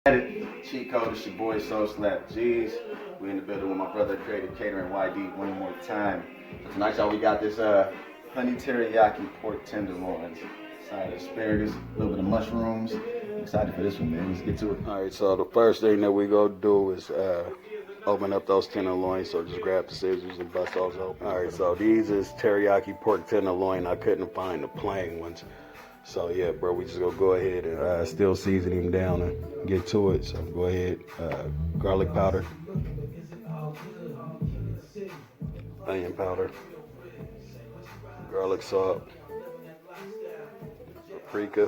Cheat code, it's your boy Soul Slap G's. We in the building with my brother Creative Catering YD one more time. So tonight, y'all, we got this honey teriyaki pork tenderloins, side of asparagus, a little bit of mushrooms. I'm excited for this one, man. Let's get to it. All right, so the first thing that we gonna do is open up those tenderloins. So just grab the scissors and bust those open. All right, so these is teriyaki pork tenderloin. I couldn't find the plain ones. So yeah, bro, we just gonna go ahead and still season him down and get to it. So go ahead, garlic powder, onion powder, garlic salt, paprika.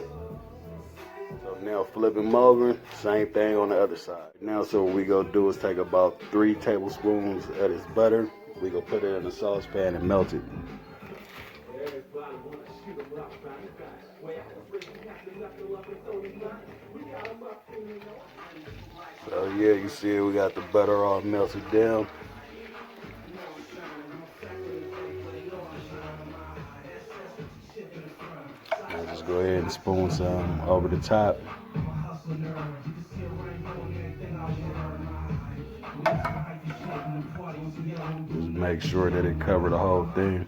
So now flip him over, same thing on the other side. Now so what we gonna do is take about 3 tablespoons of this butter. We gonna put it in a saucepan and melt it. So yeah, you see we got the butter all melted down. Now just go ahead and spoon some over the top. Just make sure that it covered the whole thing.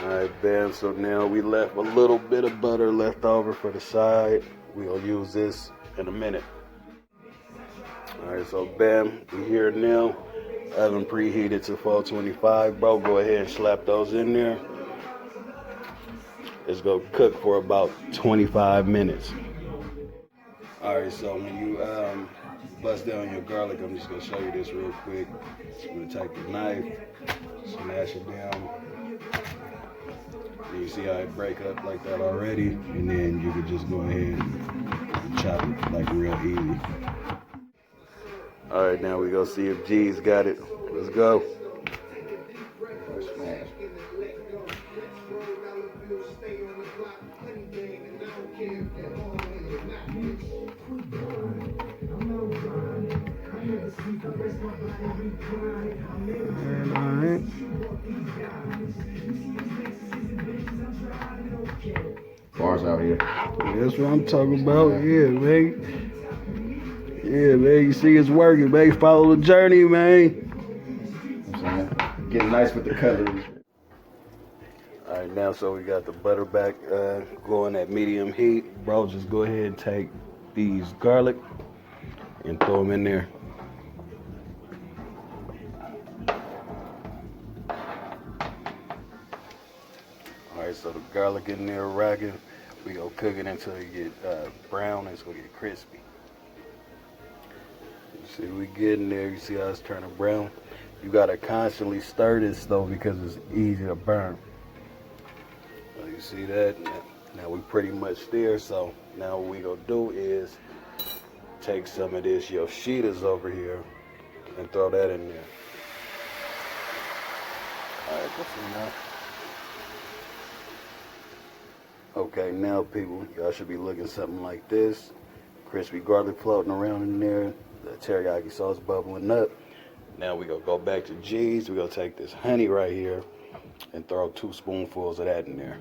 Alright, bam, so now we left a little bit of butter left over for the side. We'll use this in a minute. Alright, so bam, we here now. Oven preheated to 425, bro. Go ahead and slap those in there. It's gonna cook for about 25 minutes. Alright, so when you bust down your garlic, I'm just gonna show you this real quick. I'm gonna take the knife, smash it down. You see how it break up like that already, and then you can just go ahead and chop it like real easy. All right, now we go see if G's got it. Let's go. All right. Bars out here. That's what I'm talking about. Yeah, man. Yeah, man. You see it's working, man. Follow the journey, man. I'm saying, getting nice with the colors. All right, now so we got the butter back going at medium heat. Bro, just go ahead and take these garlic and throw them in there. All right, so the garlic in there racking. We gonna cook it until it get brown and it's gonna get crispy. You see, we getting there. You see how it's turning brown? You gotta constantly stir this though because it's easy to burn. So you see that? Now we pretty much there. So now what we gonna do is take some of this Yoshitas over here and throw that in there. All right, that's enough. Okay, now people, y'all should be looking something like this. Crispy garlic floating around in there. The teriyaki sauce bubbling up. Now we gonna go back to G's. We gonna take this honey right here and throw 2 spoonfuls of that in there.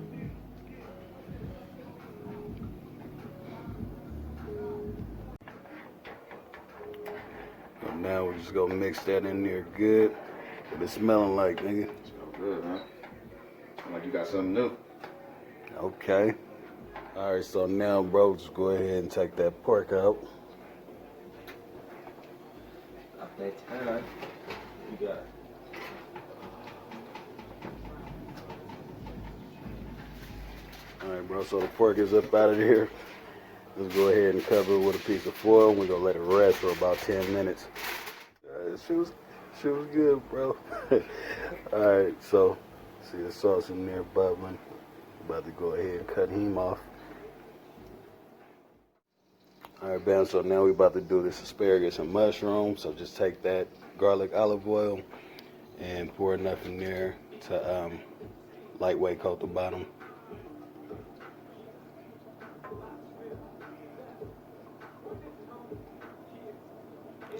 And now we're just gonna mix that in there good. What it's smelling like, nigga? It smells good, huh? Sound like you got something new. Okay. All right, so now, bro, just go ahead and take that pork out. Not that time. You got it. All right, bro, so the pork is up out of here. Let's go ahead and cover it with a piece of foil. We're gonna let it rest for about 10 minutes. She was good, bro. All right, so see the sauce in there bubbling. About to go ahead and cut him off. All right, bam, so now we about to do this asparagus and mushrooms. So just take that garlic olive oil and pour enough in there to lightweight coat the bottom.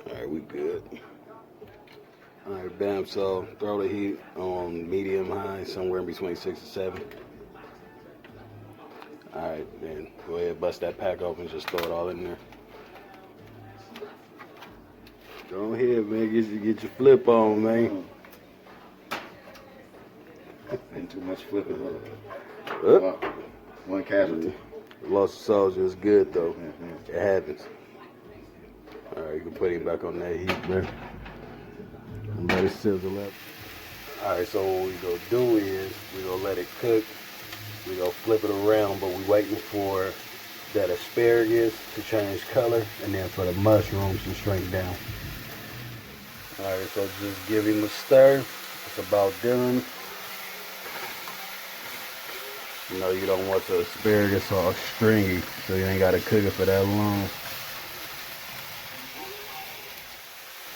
All right, we good. All right, bam, so throw the heat on medium high, somewhere in between 6 and 7. All right, then go ahead ahead, bust that pack open, just throw it all in there. Go ahead, man. Get your flip on, man. Ain't too much flipping. Up. One casualty. Lost a soldier is good though. It happens. All right, you can put him back on that heat, man. And let it sizzle up. All right, so what we gonna do is we gonna let it cook. We gonna flip it around, but we waiting for that asparagus to change color, and then for the mushrooms to shrink down. All right, so just give him a stir. It's about done. You know, you don't want the asparagus all stringy, so you ain't gotta cook it for that long.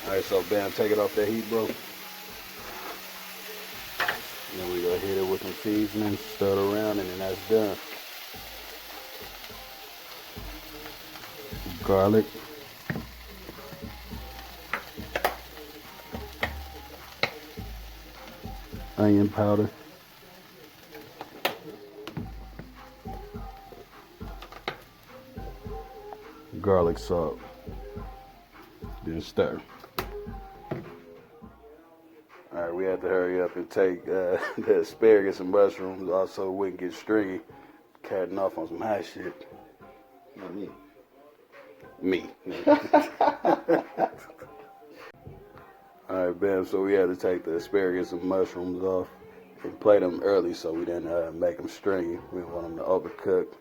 All right, so bam, take it off that heat, bro. And then we gonna hit it with some seasoning, stir it around, and then that's done. Garlic. Onion powder. Garlic salt. Then stir. Alright, we have to hurry up and take the asparagus and mushrooms also we can get stringy. Cutting off on some hot shit. Not me. Me. Alright, bam, so we had to take the asparagus and mushrooms off and plate them early so we didn't make them stringy. We didn't want them to overcook.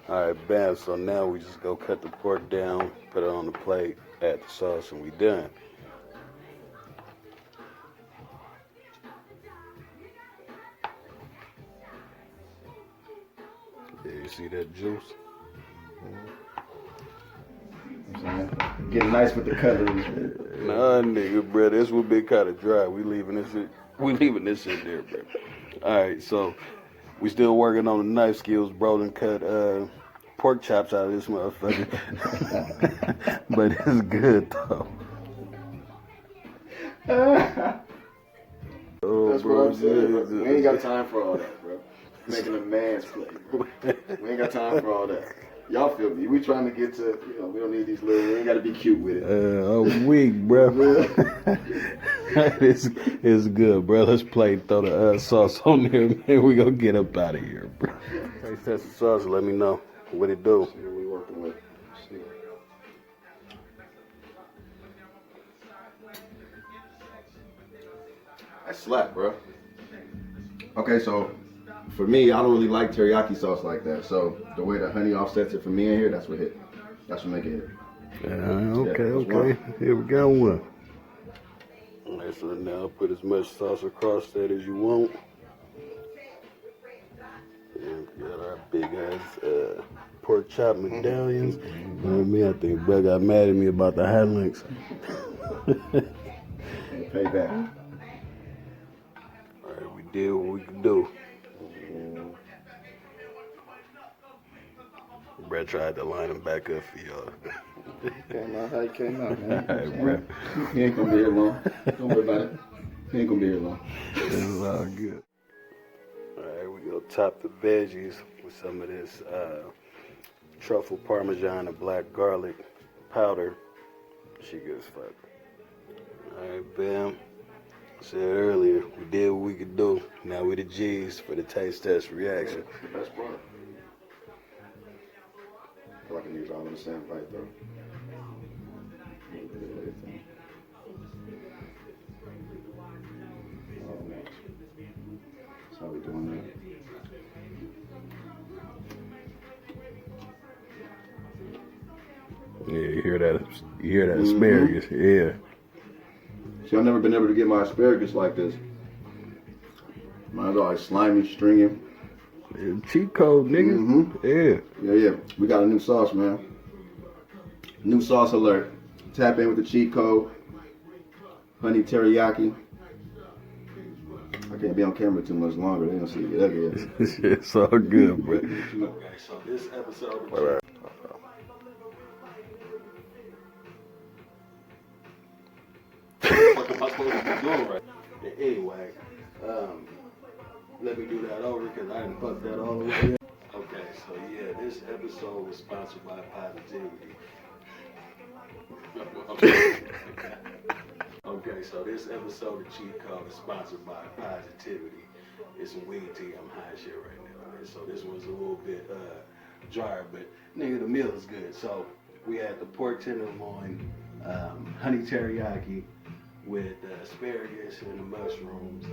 Alright, bam, so now we just go cut the pork down, put it on the plate, add the sauce, and we done. Yeah, you see that juice? Getting nice with the cutlery. Nah, nigga, bro, this would be kind of dry. We leaving this shit there, bro. Alright, so we still working on the knife skills, bro, and cut pork chops out of this motherfucker. But it's good though. Oh, That's bro, what I'm saying, bro. We ain't got time for all that, bro. Making a man's play, bro. We ain't got time for all that. Y'all feel me? We trying to get to, you know, we don't need these little, we ain't got to be cute with it. I'm weak, bro. it's good, bro. Let's play, throw the sauce on there, man. We gonna get up out of here, bro. Taste test the sauce and let me know what it do. See what we working with. See. That slap, bro. Okay, so for me, I don't really like teriyaki sauce like that. So the way the honey offsets it for me in here, that's what hit. That's what make it hit. Okay. Here we go one. Alright, so now put as much sauce across that as you want. And we got our big ass pork chop medallions. You know what I mean? I think bro got mad at me about the hot links. Payback. Alright, we did what we could do. Brett tried to line him back up for y'all. Came out how he came out, man. Alright, Brett. He ain't gonna be here long. Don't worry about it. He ain't gonna be here long. It's all good. Alright, we gonna top the veggies with some of this truffle parmesan and black garlic powder. She good as fuck. Alright, bam. Said earlier, we did what we could do. Now we the G's for the taste test reaction. The best part. I feel like I need all in the same bite though. That's how we doing that. Yeah, you hear that? You hear that asparagus? Yeah. See, I've never been able to get my asparagus like this. Mine's always slimy, stringy. Cheat code, nigga. Yeah. Yeah. We got a new sauce, man. New sauce alert. Tap in with the cheat code. Honey teriyaki. I can't be on camera too much longer. They don't see it ugly. It's all good, bro. Okay, so this episode. All right. What am I supposed to be doing right? Anyway, let me do that over because I didn't fuck that all the way up. Okay, so yeah, this episode was sponsored by Positivity. Okay, so this episode of Cheat Code is sponsored by Positivity. It's some weed tea. I'm high as shit right now, man. So this one's a little bit drier, but nigga, the meal is good. So we had the pork tenderloin, honey teriyaki with asparagus and the mushrooms,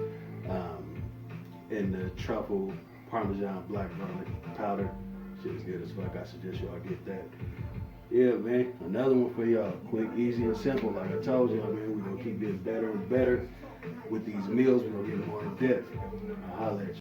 and the truffle Parmesan black garlic powder. Shit is good as fuck. I suggest y'all get that. Yeah, man. Another one for y'all. Quick, easy, and simple. Like I told y'all, man, we're going to keep getting better and better with these meals. We're going to get more in depth. I'll holler at you.